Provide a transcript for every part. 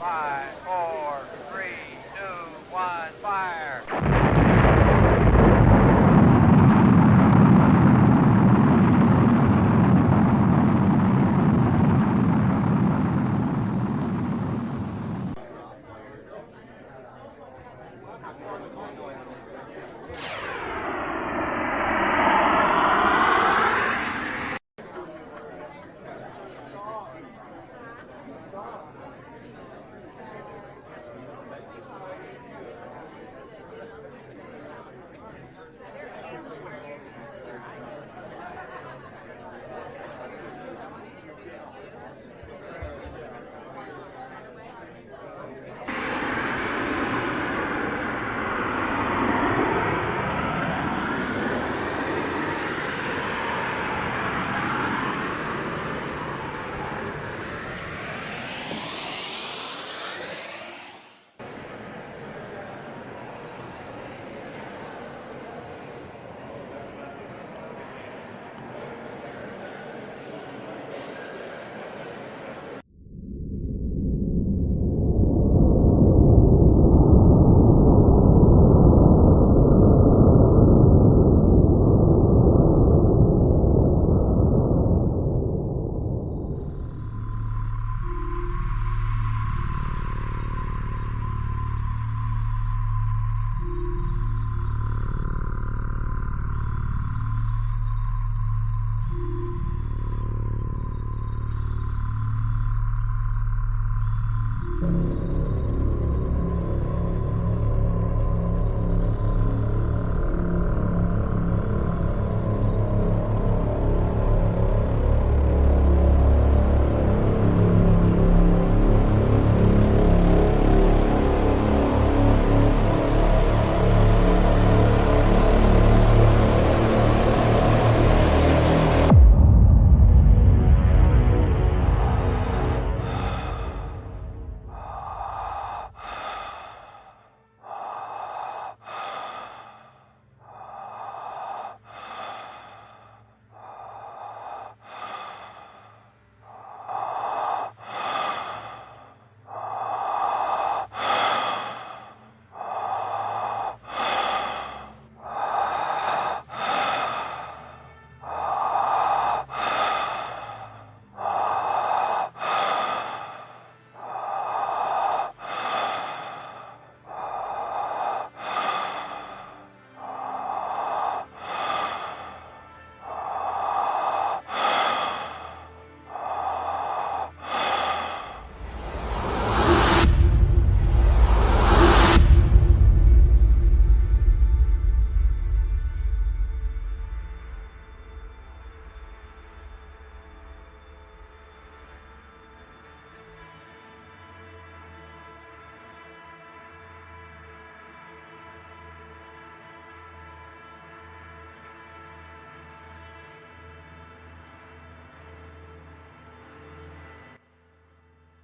5, 4, 3, 2, 1, fire!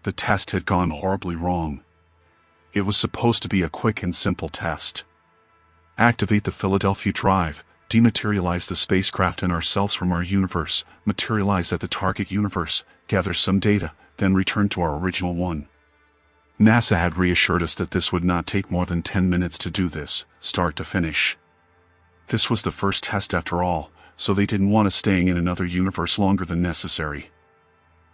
The test had gone horribly wrong. It was supposed to be a quick and simple test. Activate the Philadelphia drive, dematerialize the spacecraft and ourselves from our universe, materialize at the target universe, gather some data, then return to our original one. NASA had reassured us that this would not take more than 10 minutes to do this, start to finish. This was the first test after all, so they didn't want us staying in another universe longer than necessary.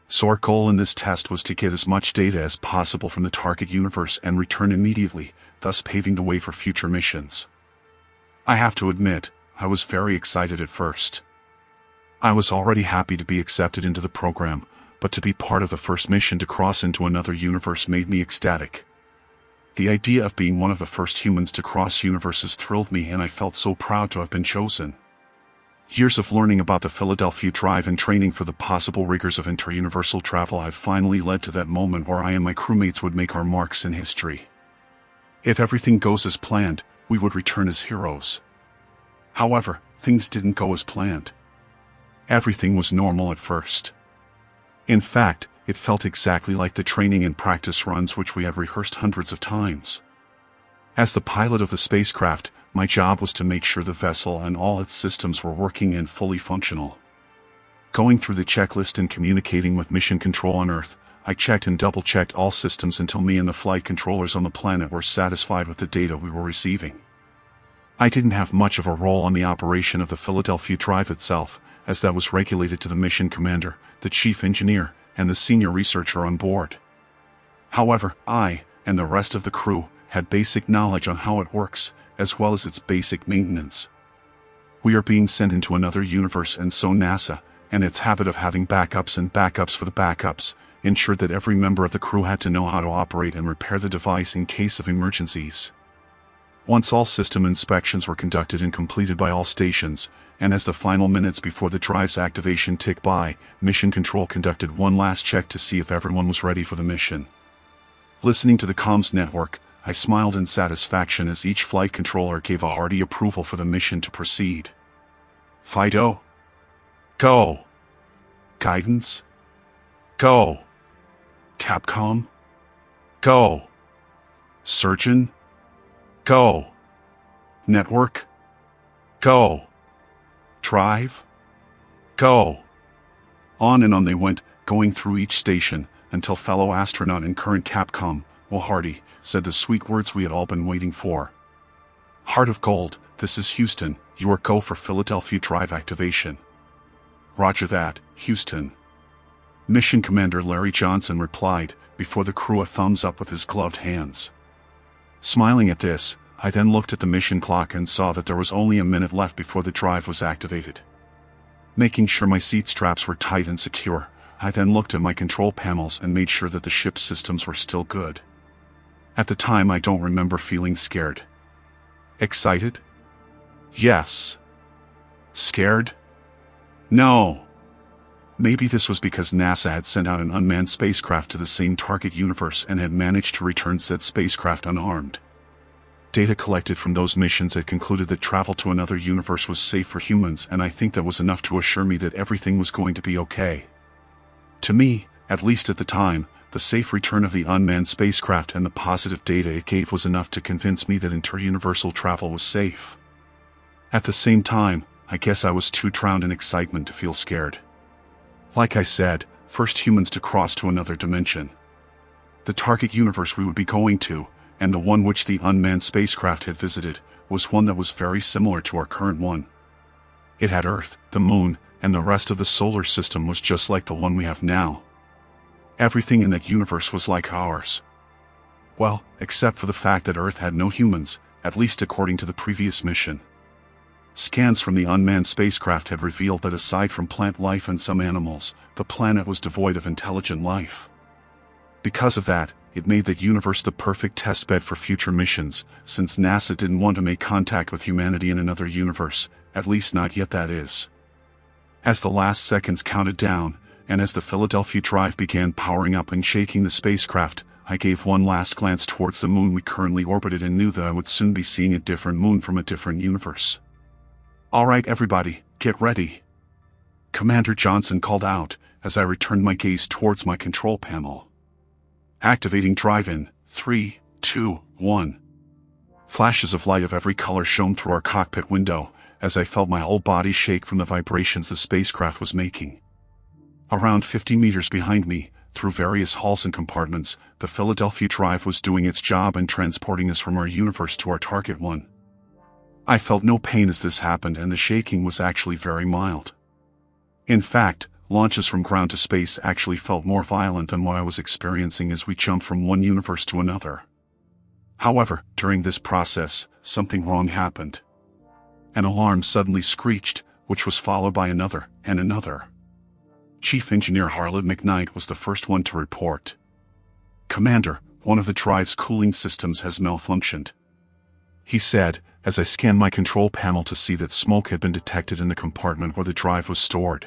So our goal in this test was to get as much data as possible from the target universe and return immediately, thus paving the way for future missions. I have to admit, I was very excited at first. I was already happy to be accepted into the program, but to be part of the first mission to cross into another universe made me ecstatic. The idea of being one of the first humans to cross universes thrilled me, and I felt so proud to have been chosen. Years of learning about the Philadelphia drive and training for the possible rigors of interuniversal travel have finally led to that moment where I and my crewmates would make our marks in history. If everything goes as planned, we would return as heroes. However, things didn't go as planned. Everything was normal at first. In fact, it felt exactly like the training and practice runs which we had rehearsed hundreds of times. As the pilot of the spacecraft, my job was to make sure the vessel and all its systems were working and fully functional. Going through the checklist and communicating with Mission Control on Earth, I checked and double-checked all systems until me and the flight controllers on the planet were satisfied with the data we were receiving. I didn't have much of a role on the operation of the Philadelphia Drive itself, as that was regulated to the mission commander, the chief engineer, and the senior researcher on board. However, I, and the rest of the crew, had basic knowledge on how it works, as well as its basic maintenance. We are being sent into another universe, and so NASA, and its habit of having backups and backups for the backups, ensured that every member of the crew had to know how to operate and repair the device in case of emergencies. Once all system inspections were conducted and completed by all stations, and as the final minutes before the drive's activation ticked by, Mission Control conducted one last check to see if everyone was ready for the mission. Listening to the comms network, I smiled in satisfaction as each flight controller gave a hearty approval for the mission to proceed. Fido? Go. Guidance? Go. Capcom? Go. Surgeon? Go. Network? Go. Drive? Go. On and on they went, going through each station, until fellow astronaut and current Capcom, Will Hardy, said the sweet words we had all been waiting for. Heart of Gold, this is Houston, you are go for Philadelphia Drive activation. Roger that, Houston. Mission Commander Larry Johnson replied, before the crew a thumbs up with his gloved hands. Smiling at this, I then looked at the mission clock and saw that there was only a minute left before the drive was activated. Making sure my seat straps were tight and secure, I then looked at my control panels and made sure that the ship's systems were still good. At the time I don't remember feeling scared. Excited? Yes. Scared? No. Maybe this was because NASA had sent out an unmanned spacecraft to the same target universe and had managed to return said spacecraft unarmed. Data collected from those missions had concluded that travel to another universe was safe for humans, and I think that was enough to assure me that everything was going to be okay. To me, at least at the time, the safe return of the unmanned spacecraft and the positive data it gave was enough to convince me that interuniversal travel was safe. At the same time, I guess I was too drowned in excitement to feel scared. Like I said, first humans to cross to another dimension. The target universe we would be going to, and the one which the unmanned spacecraft had visited, was one that was very similar to our current one. It had Earth, the Moon, and the rest of the solar system was just like the one we have now. Everything in that universe was like ours. Well, except for the fact that Earth had no humans, at least according to the previous mission. Scans from the unmanned spacecraft had revealed that aside from plant life and some animals, the planet was devoid of intelligent life. Because of that, it made that universe the perfect testbed for future missions, since NASA didn't want to make contact with humanity in another universe, at least not yet that is. As the last seconds counted down, and as the Philadelphia Drive began powering up and shaking the spacecraft, I gave one last glance towards the moon we currently orbited and knew that I would soon be seeing a different moon from a different universe. Alright everybody, get ready. Commander Johnson called out, as I returned my gaze towards my control panel. Activating drive in 3, 2, 1. Flashes of light of every color shone through our cockpit window, as I felt my whole body shake from the vibrations the spacecraft was making. Around 50 meters behind me, through various halls and compartments, the Philadelphia Drive was doing its job and transporting us from our universe to our target one. I felt no pain as this happened, and the shaking was actually very mild. In fact, launches from ground to space actually felt more violent than what I was experiencing as we jumped from one universe to another. However, during this process, something wrong happened. An alarm suddenly screeched, which was followed by another, and another. Chief Engineer Harlan McKnight was the first one to report. Commander, one of the drive's cooling systems has malfunctioned. He said, as I scanned my control panel to see that smoke had been detected in the compartment where the drive was stored.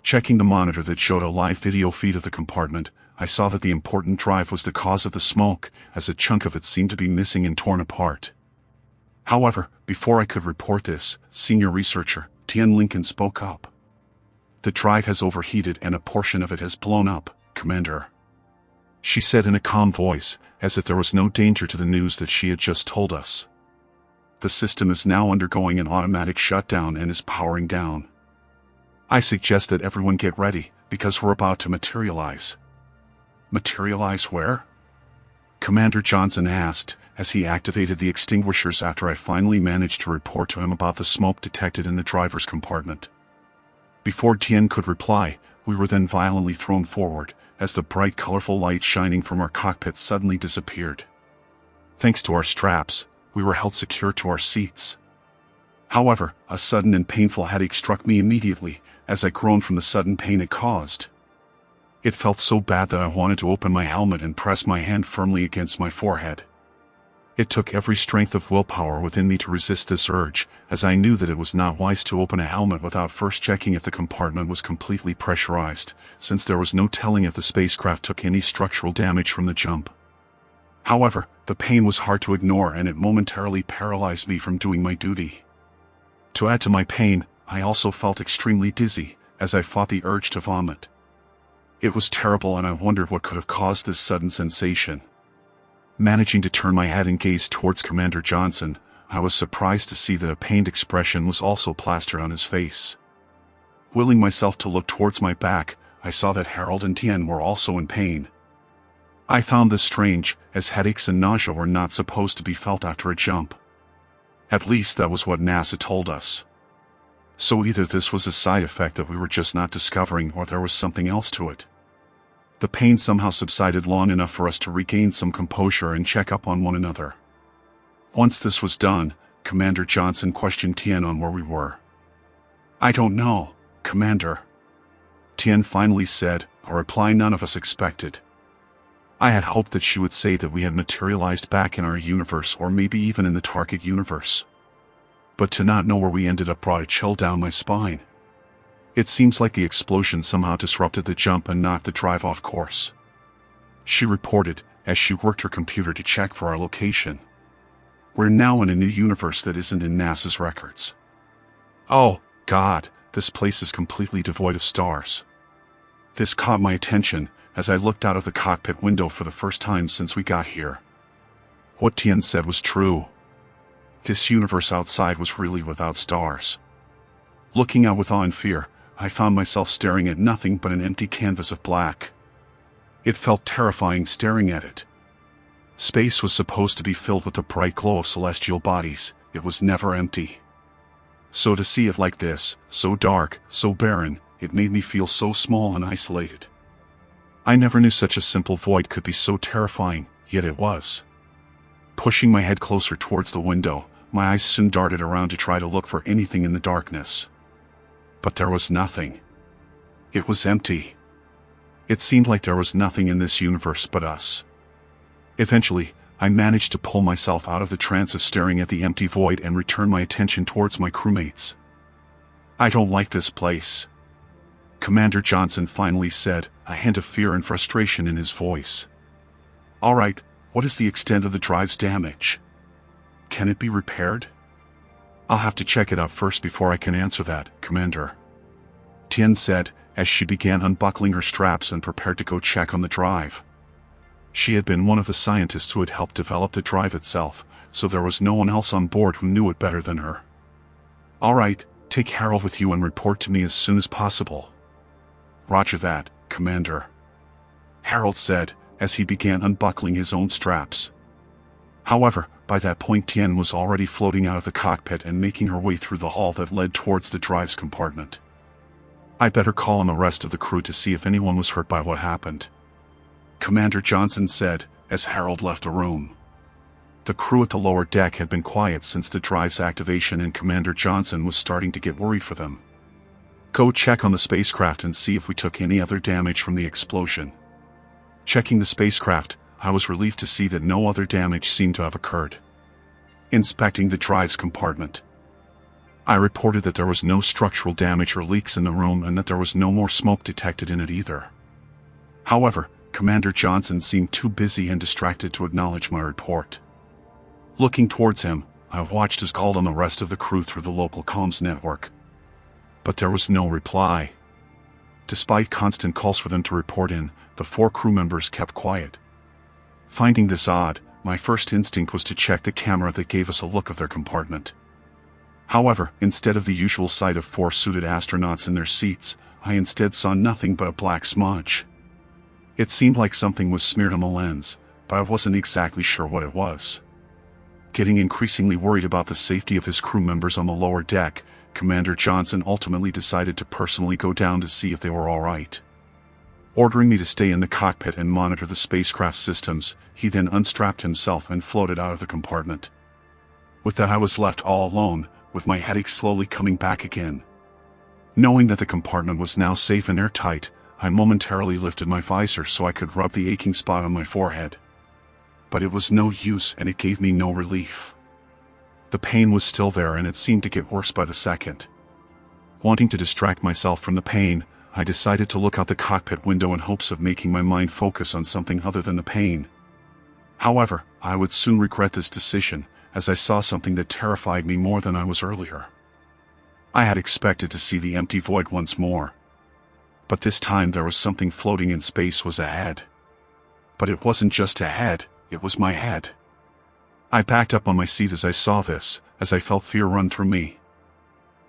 Checking the monitor that showed a live video feed of the compartment, I saw that the important drive was the cause of the smoke, as a chunk of it seemed to be missing and torn apart. However, before I could report this, senior researcher, Tian Lincoln spoke up. The drive has overheated and a portion of it has blown up, Commander. She said in a calm voice, as if there was no danger to the news that she had just told us. The system is now undergoing an automatic shutdown and is powering down. I suggest that everyone get ready, because we're about to materialize. Materialize where? Commander Johnson asked, as he activated the extinguishers after I finally managed to report to him about the smoke detected in the driver's compartment. Before Tien could reply, we were then violently thrown forward, as the bright colorful light shining from our cockpit suddenly disappeared. Thanks to our straps, we were held secure to our seats. However, a sudden and painful headache struck me immediately, as I groaned from the sudden pain it caused. It felt so bad that I wanted to open my helmet and press my hand firmly against my forehead. It took every strength of willpower within me to resist this urge, as I knew that it was not wise to open a helmet without first checking if the compartment was completely pressurized, since there was no telling if the spacecraft took any structural damage from the jump. However, the pain was hard to ignore and it momentarily paralyzed me from doing my duty. To add to my pain, I also felt extremely dizzy, as I fought the urge to vomit. It was terrible and I wondered what could have caused this sudden sensation. Managing to turn my head and gaze towards Commander Johnson, I was surprised to see that a pained expression was also plastered on his face. Willing myself to look towards my back, I saw that Harold and Tien were also in pain. I found this strange, as headaches and nausea were not supposed to be felt after a jump. At least that was what NASA told us. So either this was a side effect that we were just not discovering or there was something else to it. The pain somehow subsided long enough for us to regain some composure and check up on one another. Once this was done, Commander Johnson questioned Tien on where we were. "I don't know, Commander," Tien finally said, a reply none of us expected. I had hoped that she would say that we had materialized back in our universe or maybe even in the target universe. But to not know where we ended up brought a chill down my spine. It seems like the explosion somehow disrupted the jump and knocked the drive off course, she reported, as she worked her computer to check for our location. We're now in a new universe that isn't in NASA's records. Oh, God, this place is completely devoid of stars. This caught my attention, as I looked out of the cockpit window for the first time since we got here. What Tien said was true. This universe outside was really without stars. Looking out with awe and fear, I found myself staring at nothing but an empty canvas of black. It felt terrifying staring at it. Space was supposed to be filled with the bright glow of celestial bodies. It was never empty. So to see it like this, so dark, so barren, it made me feel so small and isolated. I never knew such a simple void could be so terrifying, yet it was. Pushing my head closer towards the window, my eyes soon darted around to try to look for anything in the darkness. But there was nothing. It was empty. It seemed like there was nothing in this universe but us. Eventually, I managed to pull myself out of the trance of staring at the empty void and return my attention towards my crewmates. "I don't like this place," Commander Johnson finally said, a hint of fear and frustration in his voice. "All right, what is the extent of the drive's damage? Can it be repaired?" "I'll have to check it out first before I can answer that, Commander," Tien said, as she began unbuckling her straps and prepared to go check on the drive. She had been one of the scientists who had helped develop the drive itself, so there was no one else on board who knew it better than her. "All right, take Harold with you and report to me as soon as possible." "Roger that, Commander," Harold said, as he began unbuckling his own straps. However, by that point Tien was already floating out of the cockpit and making her way through the hall that led towards the drive's compartment. "I better call on the rest of the crew to see if anyone was hurt by what happened," Commander Johnson said, as Harold left the room. The crew at the lower deck had been quiet since the drive's activation and Commander Johnson was starting to get worried for them. "Go check on the spacecraft and see if we took any other damage from the explosion." Checking the spacecraft, I was relieved to see that no other damage seemed to have occurred. Inspecting the drive's compartment, I reported that there was no structural damage or leaks in the room and that there was no more smoke detected in it either. However, Commander Johnson seemed too busy and distracted to acknowledge my report. Looking towards him, I watched as called on the rest of the crew through the local comms network. But there was no reply. Despite constant calls for them to report in, the 4 crew members kept quiet. Finding this odd, my first instinct was to check the camera that gave us a look of their compartment. However, instead of the usual sight of 4 suited astronauts in their seats, I instead saw nothing but a black smudge. It seemed like something was smeared on the lens, but I wasn't exactly sure what it was. Getting increasingly worried about the safety of his crew members on the lower deck, Commander Johnson ultimately decided to personally go down to see if they were all right. Ordering me to stay in the cockpit and monitor the spacecraft systems, he then unstrapped himself and floated out of the compartment. With that, I was left all alone, with my headache slowly coming back again. Knowing that the compartment was now safe and airtight, I momentarily lifted my visor so I could rub the aching spot on my forehead. But it was no use, and it gave me no relief. The pain was still there, and it seemed to get worse by the second. Wanting to distract myself from the pain, I decided to look out the cockpit window in hopes of making my mind focus on something other than the pain. However, I would soon regret this decision, as I saw something that terrified me more than I was earlier. I had expected to see the empty void once more. But this time there was something floating in space was ahead. But it wasn't just ahead, it was my head. I backed up on my seat as I saw this, as I felt fear run through me.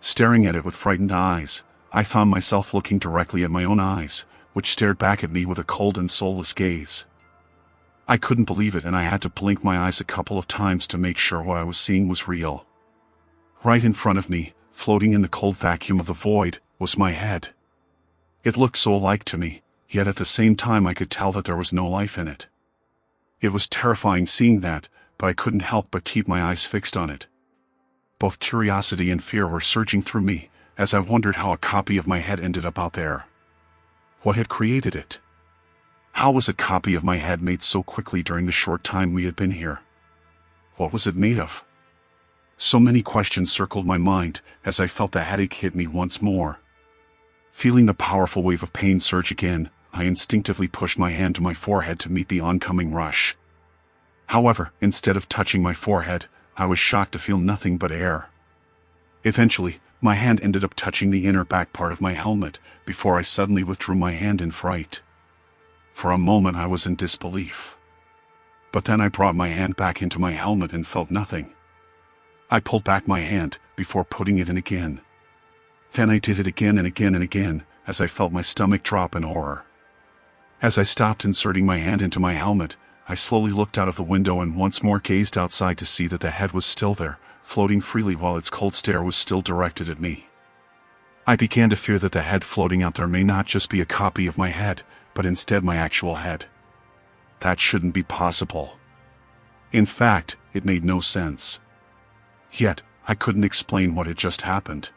Staring at it with frightened eyes, I found myself looking directly at my own eyes, which stared back at me with a cold and soulless gaze. I couldn't believe it, and I had to blink my eyes a couple of times to make sure what I was seeing was real. Right in front of me, floating in the cold vacuum of the void, was my head. It looked so alike to me, yet at the same time I could tell that there was no life in it. It was terrifying seeing that, but I couldn't help but keep my eyes fixed on it. Both curiosity and fear were surging through me, as I wondered how a copy of my head ended up out there. What had created it? How was a copy of my head made so quickly during the short time we had been here? What was it made of? So many questions circled my mind, as I felt the headache hit me once more. Feeling the powerful wave of pain surge again, I instinctively pushed my hand to my forehead to meet the oncoming rush. However, instead of touching my forehead, I was shocked to feel nothing but air. Eventually, my hand ended up touching the inner back part of my helmet, before I suddenly withdrew my hand in fright. For a moment I was in disbelief. But then I brought my hand back into my helmet and felt nothing. I pulled back my hand, before putting it in again. Then I did it again and again and again, as I felt my stomach drop in horror. As I stopped inserting my hand into my helmet, I slowly looked out of the window and once more gazed outside to see that the head was still there, floating freely while its cold stare was still directed at me. I began to fear that the head floating out there may not just be a copy of my head, but instead my actual head. That shouldn't be possible. In fact, it made no sense. Yet, I couldn't explain what had just happened.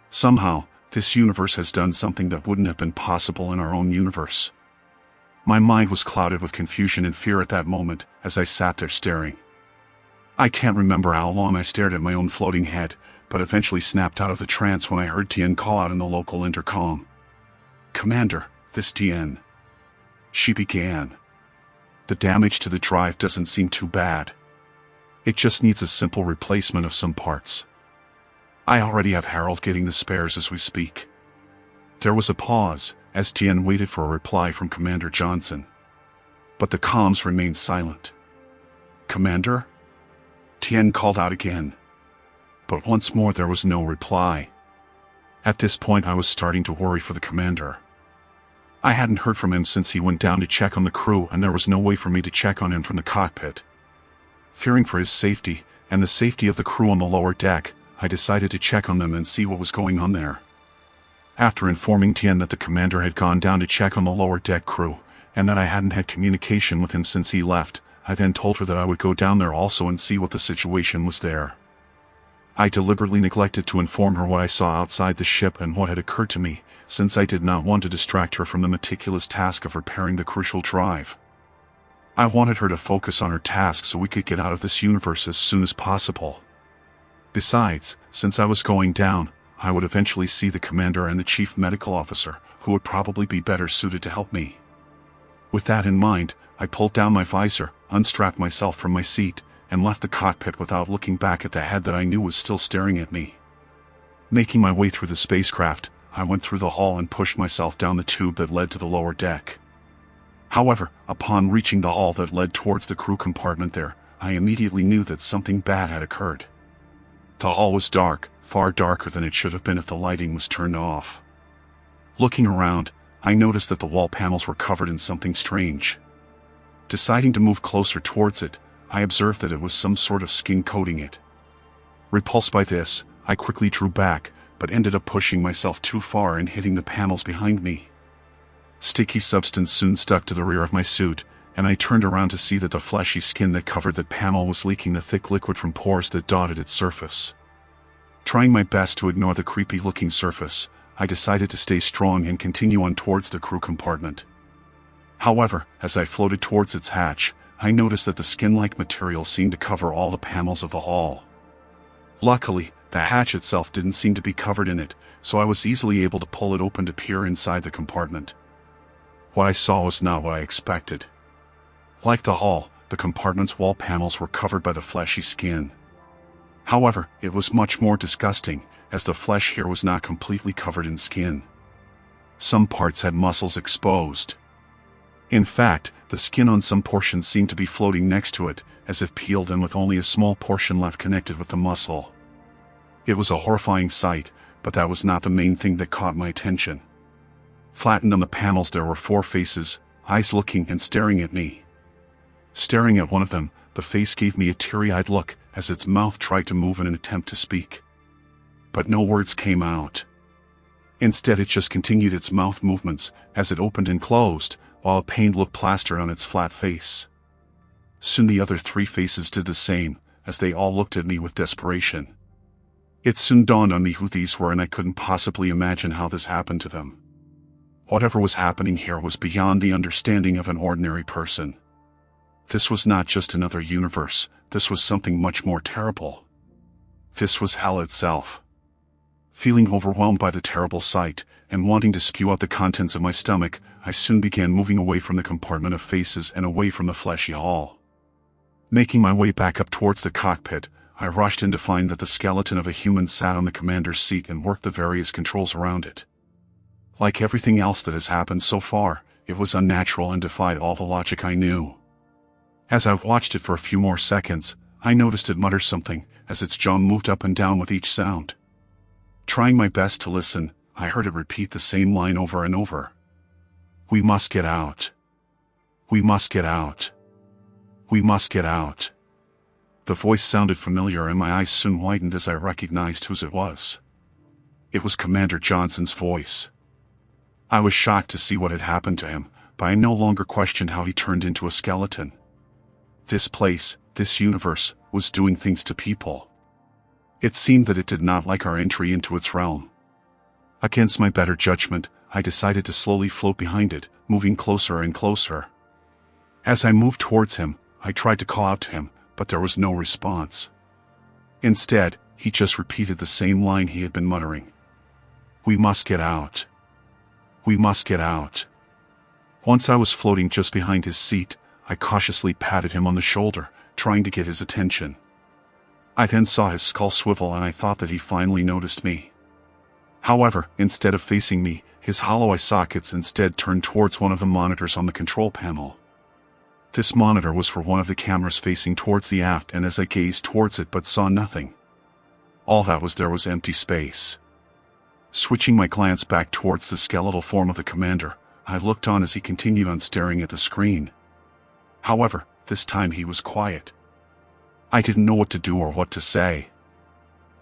Somehow, this universe has done something that wouldn't have been possible in our own universe. My mind was clouded with confusion and fear at that moment, as I sat there staring. I can't remember how long I stared at my own floating head, but eventually snapped out of the trance when I heard Tien call out in the local intercom. "Commander, this Tien." She began. "The damage to the drive doesn't seem too bad. It just needs a simple replacement of some parts. I already have Harold getting the spares as we speak." There was a pause, as Tien waited for a reply from Commander Johnson. But the comms remained silent. "Commander?" Tien called out again. But once more there was no reply. At this point I was starting to worry for the commander. I hadn't heard from him since he went down to check on the crew, and there was no way for me to check on him from the cockpit. Fearing for his safety, and the safety of the crew on the lower deck, I decided to check on them and see what was going on there. After informing Tien that the commander had gone down to check on the lower deck crew, and that I hadn't had communication with him since he left, I then told her that I would go down there also and see what the situation was there. I deliberately neglected to inform her what I saw outside the ship and what had occurred to me, since I did not want to distract her from the meticulous task of repairing the crucial drive. I wanted her to focus on her task so we could get out of this universe as soon as possible. Besides, since I was going down, I would eventually see the commander and the chief medical officer, who would probably be better suited to help me. With that in mind, I pulled down my visor, unstrapped myself from my seat, and left the cockpit without looking back at the head that I knew was still staring at me. Making my way through the spacecraft, I went through the hall and pushed myself down the tube that led to the lower deck. However, upon reaching the hall that led towards the crew compartment there, I immediately knew that something bad had occurred. The hall was dark, far darker than it should have been if the lighting was turned off. Looking around, I noticed that the wall panels were covered in something strange. Deciding to move closer towards it, I observed that it was some sort of skin coating it. Repulsed by this, I quickly drew back, but ended up pushing myself too far and hitting the panels behind me. Sticky substance soon stuck to the rear of my suit, and I turned around to see that the fleshy skin that covered that panel was leaking the thick liquid from pores that dotted its surface. Trying my best to ignore the creepy-looking surface, I decided to stay strong and continue on towards the crew compartment. However, as I floated towards its hatch, I noticed that the skin-like material seemed to cover all the panels of the hull. Luckily, the hatch itself didn't seem to be covered in it, so I was easily able to pull it open to peer inside the compartment. What I saw was not what I expected. Like the hull, the compartment's wall panels were covered by the fleshy skin. However, it was much more disgusting, as the flesh here was not completely covered in skin. Some parts had muscles exposed. In fact, the skin on some portions seemed to be floating next to it, as if peeled and with only a small portion left connected with the muscle. It was a horrifying sight, but that was not the main thing that caught my attention. Flattened on the panels there were 4 faces, eyes looking and staring at me. Staring at one of them, the face gave me a teary-eyed look as its mouth tried to move in an attempt to speak. But no words came out. Instead it just continued its mouth movements as it opened and closed, while a pained look plastered on its flat face. Soon the other 3 faces did the same, as they all looked at me with desperation. It soon dawned on me who these were, and I couldn't possibly imagine how this happened to them. Whatever was happening here was beyond the understanding of an ordinary person. This was not just another universe, this was something much more terrible. This was hell itself. Feeling overwhelmed by the terrible sight, and wanting to spew out the contents of my stomach, I soon began moving away from the compartment of faces and away from the fleshy hull. Making my way back up towards the cockpit, I rushed in to find that the skeleton of a human sat on the commander's seat and worked the various controls around it. Like everything else that has happened so far, it was unnatural and defied all the logic I knew. As I watched it for a few more seconds, I noticed it mutter something, as its jaw moved up and down with each sound. Trying my best to listen, I heard it repeat the same line over and over. "We must get out. We must get out. We must get out." The voice sounded familiar and my eyes soon widened as I recognized whose it was. It was Commander Johnson's voice. I was shocked to see what had happened to him, but I no longer questioned how he turned into a skeleton. This place, this universe, was doing things to people. It seemed that it did not like our entry into its realm. Against my better judgment, I decided to slowly float behind it, moving closer and closer. As I moved towards him, I tried to call out to him, but there was no response. Instead, he just repeated the same line he had been muttering. "We must get out. We must get out." Once I was floating just behind his seat, I cautiously patted him on the shoulder, trying to get his attention. I then saw his skull swivel and I thought that he finally noticed me. However, instead of facing me, his hollow eye sockets instead turned towards one of the monitors on the control panel. This monitor was for one of the cameras facing towards the aft, and as I gazed towards it but saw nothing. All that was there was empty space. Switching my glance back towards the skeletal form of the commander, I looked on as he continued on staring at the screen. However, this time he was quiet. I didn't know what to do or what to say.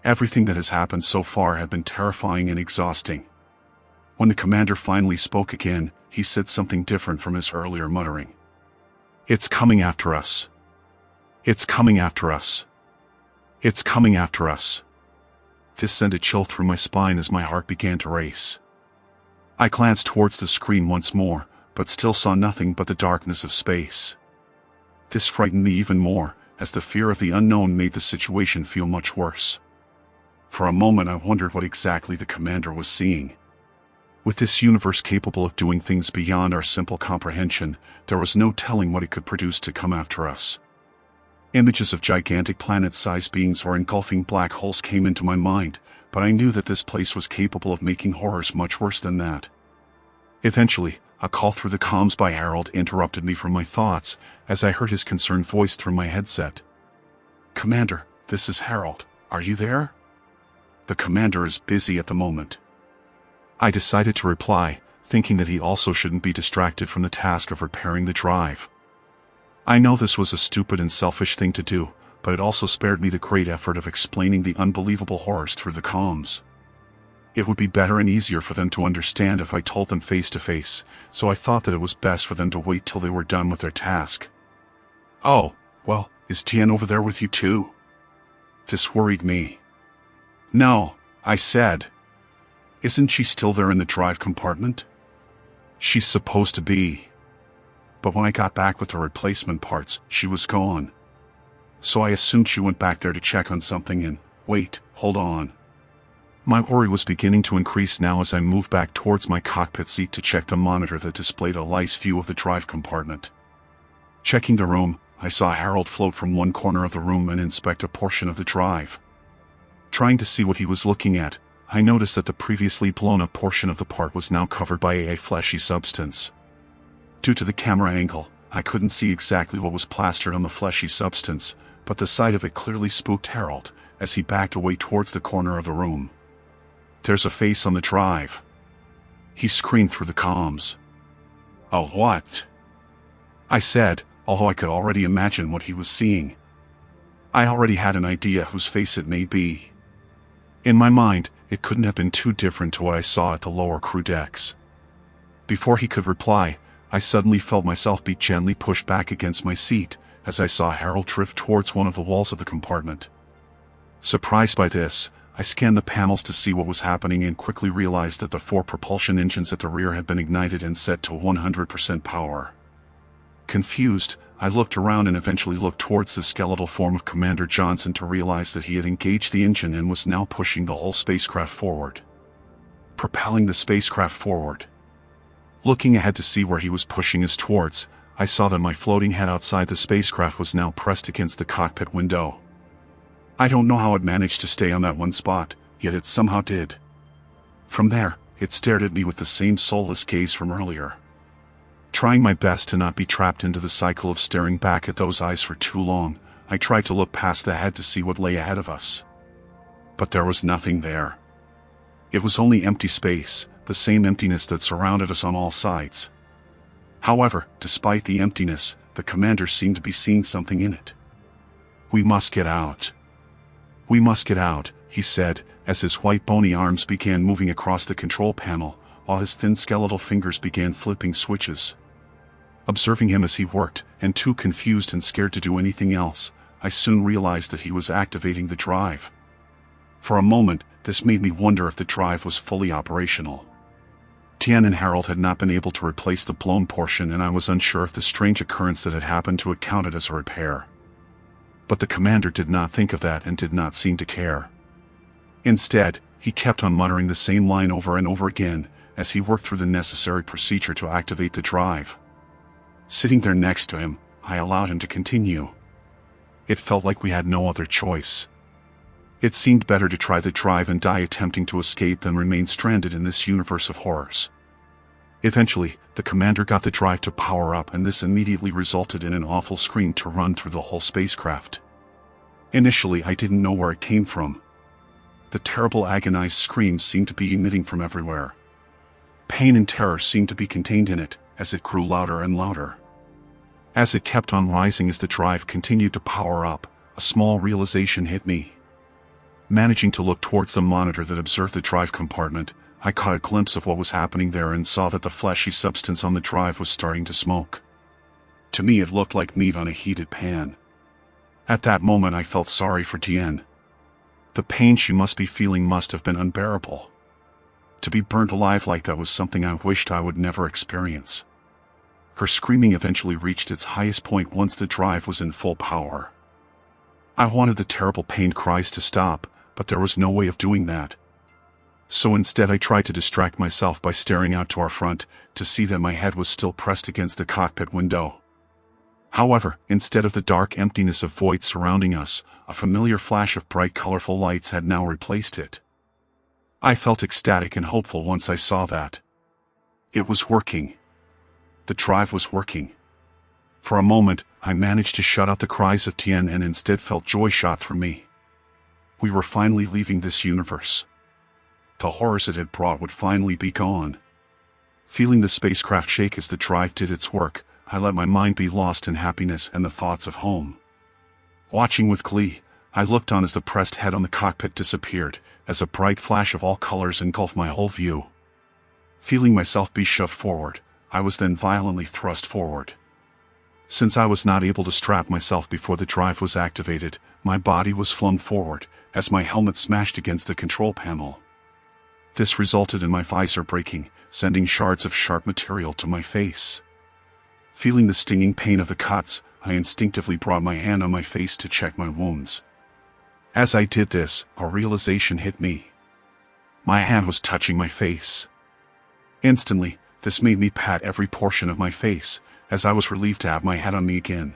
Everything that has happened so far had been terrifying and exhausting. When the commander finally spoke again, he said something different from his earlier muttering. "It's coming after us. It's coming after us. It's coming after us." This sent a chill through my spine as my heart began to race. I glanced towards the screen once more, but still saw nothing but the darkness of space. This frightened me even more, as the fear of the unknown made the situation feel much worse. For a moment I wondered what exactly the commander was seeing. With this universe capable of doing things beyond our simple comprehension, there was no telling what it could produce to come after us. Images of gigantic planet-sized beings or engulfing black holes came into my mind, but I knew that this place was capable of making horrors much worse than that. Eventually, a call through the comms by Harold interrupted me from my thoughts, as I heard his concerned voice through my headset. "Commander, this is Harold. Are you there?" "The commander is busy at the moment." I decided to reply, thinking that he also shouldn't be distracted from the task of repairing the drive. I know this was a stupid and selfish thing to do, but it also spared me the great effort of explaining the unbelievable horrors through the comms. It would be better and easier for them to understand if I told them face to face, so I thought that it was best for them to wait till they were done with their task. "Oh, well, is Tien over there with you too?" This worried me. "No," I said. "Isn't she still there in the drive compartment?" "She's supposed to be. But when I got back with the replacement parts, she was gone. So I assumed she went back there to check on something and, wait, hold on." My worry was beginning to increase now as I moved back towards my cockpit seat to check the monitor that displayed a live view of the drive compartment. Checking the room, I saw Harold float from one corner of the room and inspect a portion of the drive. Trying to see what he was looking at, I noticed that the previously blown-up portion of the part was now covered by a fleshy substance. Due to the camera angle, I couldn't see exactly what was plastered on the fleshy substance, but the sight of it clearly spooked Harold, as he backed away towards the corner of the room. "There's a face on the drive," he screamed through the comms. "Oh, what?" I said, although I could already imagine what he was seeing. I already had an idea whose face it may be. In my mind, it couldn't have been too different to what I saw at the lower crew decks. Before he could reply, I suddenly felt myself be gently pushed back against my seat, as I saw Harold drift towards one of the walls of the compartment. Surprised by this, I scanned the panels to see what was happening and quickly realized that the 4 propulsion engines at the rear had been ignited and set to 100% power. Confused, I looked around and eventually looked towards the skeletal form of Commander Johnson to realize that he had engaged the engine and was now pushing the whole spacecraft forward. Propelling the spacecraft forward. Looking ahead to see where he was pushing us towards, I saw that my floating head outside the spacecraft was now pressed against the cockpit window. I don't know how it managed to stay on that one spot, yet it somehow did. From there, it stared at me with the same soulless gaze from earlier. Trying my best to not be trapped into the cycle of staring back at those eyes for too long, I tried to look past the head to see what lay ahead of us. But there was nothing there. It was only empty space, the same emptiness that surrounded us on all sides. However, despite the emptiness, the commander seemed to be seeing something in it. "We must get out. We must get out," he said, as his white bony arms began moving across the control panel, while his thin skeletal fingers began flipping switches. Observing him as he worked, and too confused and scared to do anything else, I soon realized that he was activating the drive. For a moment, this made me wonder if the drive was fully operational. Tien and Harold had not been able to replace the blown portion, and I was unsure if the strange occurrence that had happened to it counted as a repair. But the commander did not think of that and did not seem to care. Instead, he kept on muttering the same line over and over again, as he worked through the necessary procedure to activate the drive. Sitting there next to him, I allowed him to continue. It felt like we had no other choice. It seemed better to try the drive and die attempting to escape than remain stranded in this universe of horrors. Eventually, the commander got the drive to power up, and this immediately resulted in an awful scream to run through the whole spacecraft. Initially, I didn't know where it came from. The terrible agonized screams seemed to be emitting from everywhere. Pain and terror seemed to be contained in it, as it grew louder and louder. As it kept on rising as the drive continued to power up, a small realization hit me. Managing to look towards the monitor that observed the drive compartment, I caught a glimpse of what was happening there and saw that the fleshy substance on the drive was starting to smoke. To me it looked like meat on a heated pan. At that moment I felt sorry for Tien. The pain she must be feeling must have been unbearable. To be burnt alive like that was something I wished I would never experience. Her screaming eventually reached its highest point once the drive was in full power. I wanted the terrible pain cries to stop, but there was no way of doing that. So instead I tried to distract myself by staring out to our front, to see that my head was still pressed against the cockpit window. However, instead of the dark emptiness of void surrounding us, a familiar flash of bright colorful lights had now replaced it. I felt ecstatic and hopeful once I saw that. It was working. The drive was working. For a moment, I managed to shut out the cries of Tien and instead felt joy shot through me. We were finally leaving this universe. The horrors it had brought would finally be gone. Feeling the spacecraft shake as the drive did its work, I let my mind be lost in happiness and the thoughts of home. Watching with glee, I looked on as the pressed head on the cockpit disappeared, as a bright flash of all colors engulfed my whole view. Feeling myself be shoved forward, I was then violently thrust forward. Since I was not able to strap myself before the drive was activated, my body was flung forward, as my helmet smashed against the control panel. This resulted in my visor breaking, sending shards of sharp material to my face. Feeling the stinging pain of the cuts, I instinctively brought my hand on my face to check my wounds. As I did this, a realization hit me. My hand was touching my face. Instantly, this made me pat every portion of my face, as I was relieved to have my head on me again.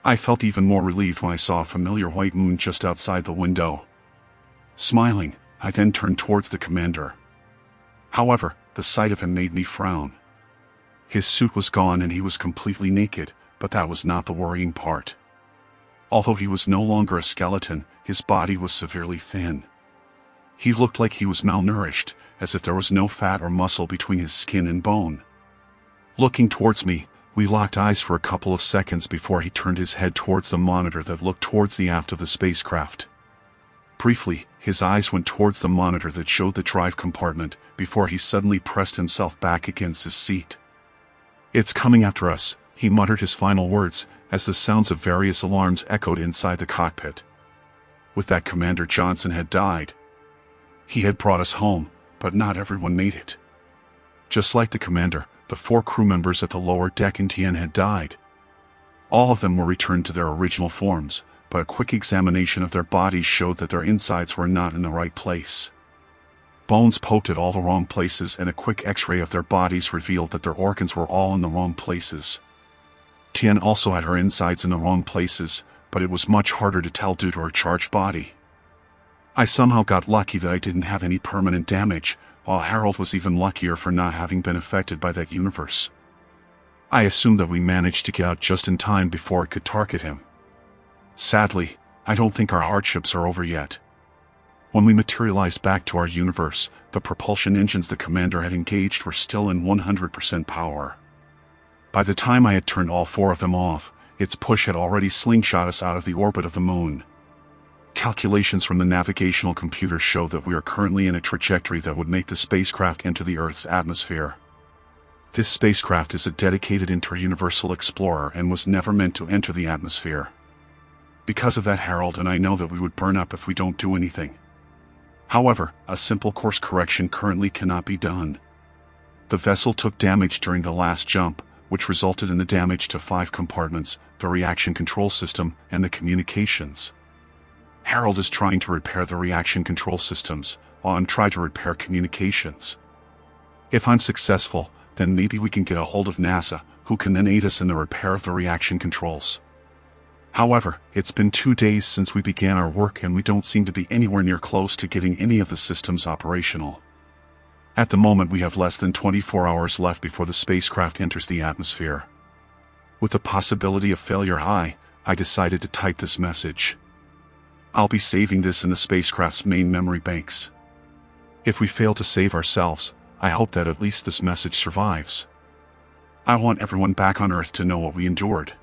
I felt even more relieved when I saw a familiar white moon just outside the window. Smiling, I then turned towards the commander. However, the sight of him made me frown. His suit was gone and he was completely naked, but that was not the worrying part. Although he was no longer a skeleton, his body was severely thin. He looked like he was malnourished, as if there was no fat or muscle between his skin and bone. Looking towards me, we locked eyes for a couple of seconds before he turned his head towards the monitor that looked towards the aft of the spacecraft. Briefly, his eyes went towards the monitor that showed the drive compartment, before he suddenly pressed himself back against his seat. "It's coming after us," he muttered his final words, as the sounds of various alarms echoed inside the cockpit. With that, Commander Johnson had died. He had brought us home, but not everyone made it. Just like the commander, the 4 crew members at the lower deck in Tien had died. All of them were returned to their original forms, but a quick examination of their bodies showed that their insides were not in the right place. Bones poked at all the wrong places, and a quick x-ray of their bodies revealed that their organs were all in the wrong places. Tien also had her insides in the wrong places, but it was much harder to tell due to her charged body. I somehow got lucky that I didn't have any permanent damage, while Harold was even luckier for not having been affected by that universe. I assumed that we managed to get out just in time before it could target him. Sadly, I don't think our hardships are over yet. When we materialized back to our universe, the propulsion engines the commander had engaged were still in 100% power. By the time I had turned all 4 of them off, its push had already slingshot us out of the orbit of the moon. Calculations from the navigational computer show that we are currently in a trajectory that would make the spacecraft enter the Earth's atmosphere. This spacecraft is a dedicated inter-universal explorer and was never meant to enter the atmosphere. Because of that, Harold and I know that we would burn up if we don't do anything. However, a simple course correction currently cannot be done. The vessel took damage during the last jump, which resulted in the damage to 5 compartments, the reaction control system, and the communications. Harold is trying to repair the reaction control systems, while I'm trying to repair communications. If I'm successful, then maybe we can get a hold of NASA, who can then aid us in the repair of the reaction controls. However, it's been 2 days since we began our work and we don't seem to be anywhere near close to getting any of the systems operational. At the moment we have less than 24 hours left before the spacecraft enters the atmosphere. With the possibility of failure high, I decided to type this message. I'll be saving this in the spacecraft's main memory banks. If we fail to save ourselves, I hope that at least this message survives. I want everyone back on Earth to know what we endured.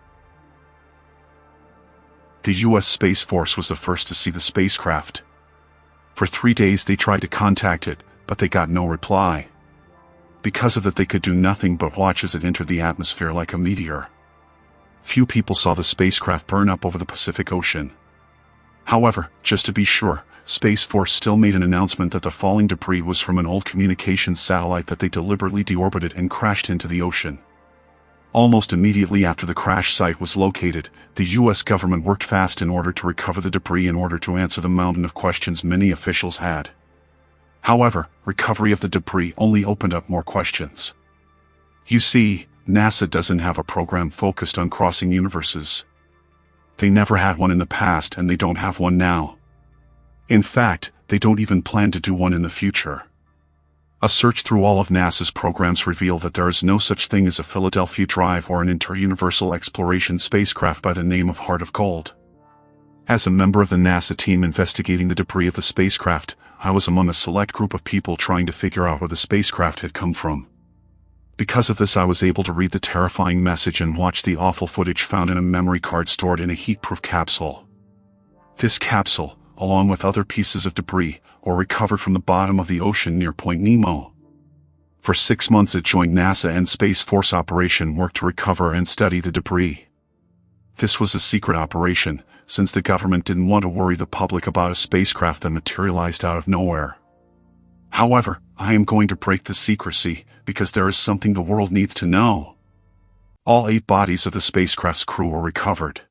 The U.S. Space Force was the first to see the spacecraft. For 3 days they tried to contact it, but they got no reply. Because of that, they could do nothing but watch as it entered the atmosphere like a meteor. Few people saw the spacecraft burn up over the Pacific Ocean. However, just to be sure, Space Force still made an announcement that the falling debris was from an old communications satellite that they deliberately deorbited and crashed into the ocean. Almost immediately after the crash site was located, the U.S. government worked fast in order to recover the debris in order to answer the mountain of questions many officials had. However, recovery of the debris only opened up more questions. You see, NASA doesn't have a program focused on crossing universes. They never had one in the past and they don't have one now. In fact, they don't even plan to do one in the future. A search through all of NASA's programs revealed that there is no such thing as a Philadelphia Drive or an inter-universal exploration spacecraft by the name of Heart of Gold. As a member of the NASA team investigating the debris of the spacecraft, I was among a select group of people trying to figure out where the spacecraft had come from. Because of this, I was able to read the terrifying message and watch the awful footage found in a memory card stored in a heat-proof capsule. This capsule, along with other pieces of debris, were recovered from the bottom of the ocean near Point Nemo. For 6 months, a joint NASA and Space Force operation worked to recover and study the debris. This was a secret operation, since the government didn't want to worry the public about a spacecraft that materialized out of nowhere. However, I am going to break the secrecy, because there is something the world needs to know. All 8 bodies of the spacecraft's crew were recovered.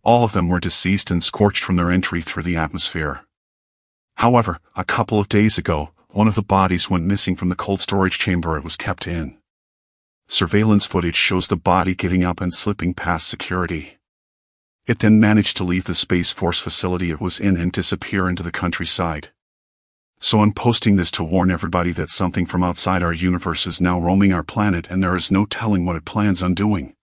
All of them were deceased and scorched from their entry through the atmosphere. However, a couple of days ago, one of the bodies went missing from the cold storage chamber it was kept in. Surveillance footage shows the body getting up and slipping past security. It then managed to leave the Space Force facility it was in and disappear into the countryside. So I'm posting this to warn everybody that something from outside our universe is now roaming our planet, and there is no telling what it plans on doing.